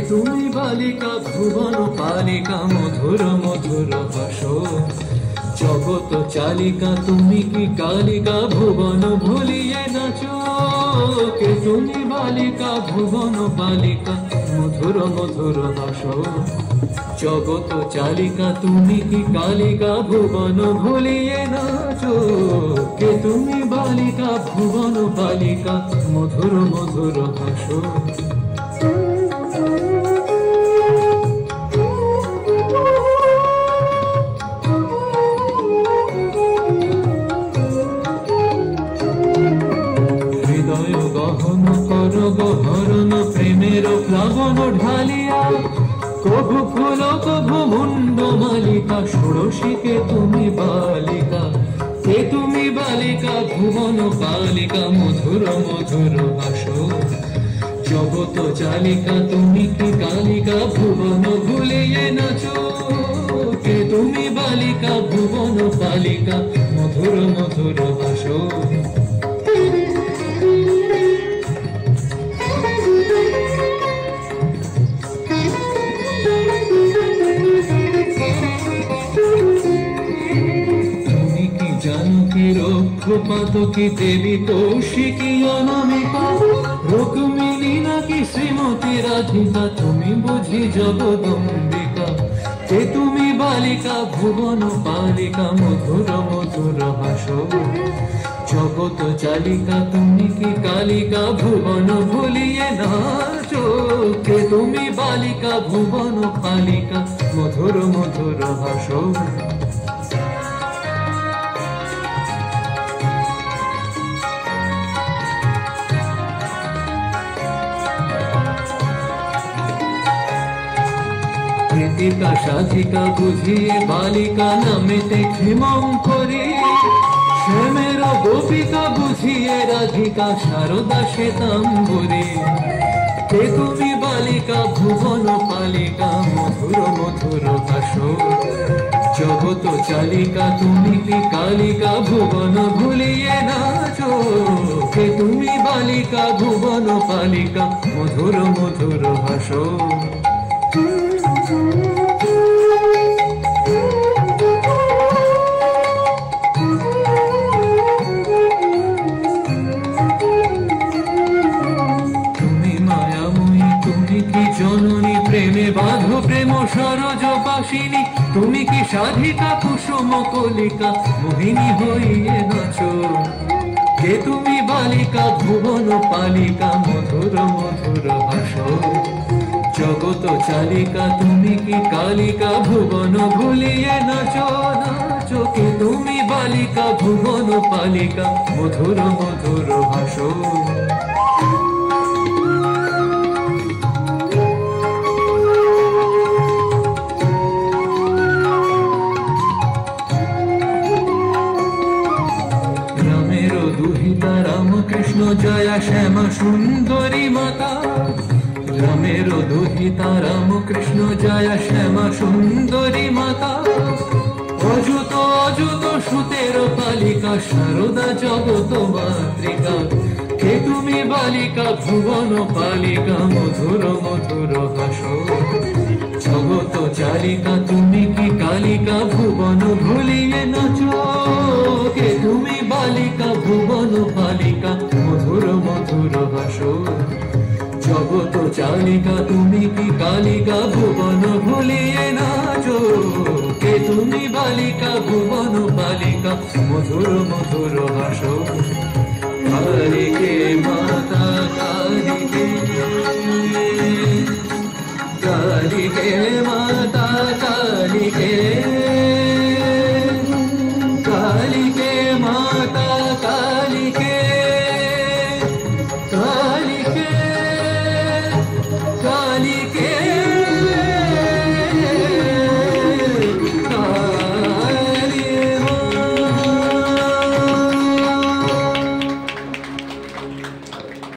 তুমি বালিকা ভুবন পালিকা মধুর মধুর হাসো জগত চালিকা তুমি কি কালিকা ভুবন ভুলিয়ে নাচো কে তুমি বালিকা ভুবন পালিকা মধুর মধুর হাসো জগত চালিকা তুমি কি কালিকা ভুবন ভুলিয়ে নাচো কে তুমি বালিকা ভুবন পালিকা মধুর মধুর হাসো হৃদয় গহন কর গহরণ প্রেমের প্লাবন ঢালিয়া কভু ফুল কভু মুন্ড মালিকা ষোড়শীকে তুমি বালিকা কে তুমি বালিকা ভুবন পালিকা মধুর মধুর হাসো জগত চালিকা তুমি কি কালিকা ভুবন ভুলিয়ে নাচো কে তুমি বালিকা ভুবন পালিকা মধুর মধুর হাসো জানকী রঘুপতি দেবী কৌশিকী অনামিকা রুক্মিণী নাকি শ্রীমতী রাধিকা তুমি বুঝি জগদম্বিকা কে তুমি বালিকা ভুবন পালিকা মধুর মধুর হাসো জগত চালিকা তুমি কি কালিকা ভুবন ভুলিয়ে নাচো কে তুমি বালিকা ভুবন পালিকা মধুর মধুর হাসো কৃতিকা সাধিকা বুঝিয়ে বালিকা নামেতে ক্ষেমঙ্করী শ্যামের গোপিকা বুঝিয়ে রাধিকা শারদা শ্বেতাম্বরী কে তুমি বালিকা ভুবন পালিকা মধুর মধুর হাসো জগত চালিকা তুমি কি কালিকা ভুবন ভুলিয়ে নাচো কে তুমি বালিকা ভুবন পালিকা মধুর মধুর হাসো জননী প্রেমে বাঁধো প্রেম সরজ বাসিনী তুমি কি সাধিকা কুসুম কলিকা মোহিনী হইয়ে নাচো কে তুমি বালিকা ভুবন পালিকা মধুর মধুর হাসো জগত চালিকা তুমি কি কালিকা ভুবন ভুলিয়ে নাচো নাচো কে তুমি বালিকা ভুবন পালিকা মধুর মধুর হাসো রামকৃষ্ণ জয়া শ্যামা সুন্দরী মাতা রামের দুহিতা রামকৃষ্ণ জয়া শ্যামা সুন্দরী মাতা অযুত অযুত সুতের পালিকা শারদা জগত মাতৃকা কে তুমি বালিকা ভুবন পালিকা মধুর মধুর হাসো জগত চালিকা তুমি কি কালিকা ভুবন ভুলিয়ে নাচো কে তুমি বালিকা ভুবন পালিকা মধুর মধুর হাসো জগত চালিকা তুমি কি কালিকা ভুবন ভুলিয়ে নাচো কে তুমি বালিকা ভুবন পালিকা মধুর মধুর হাসো কালিকে মাতা কালিকে কালিকে মা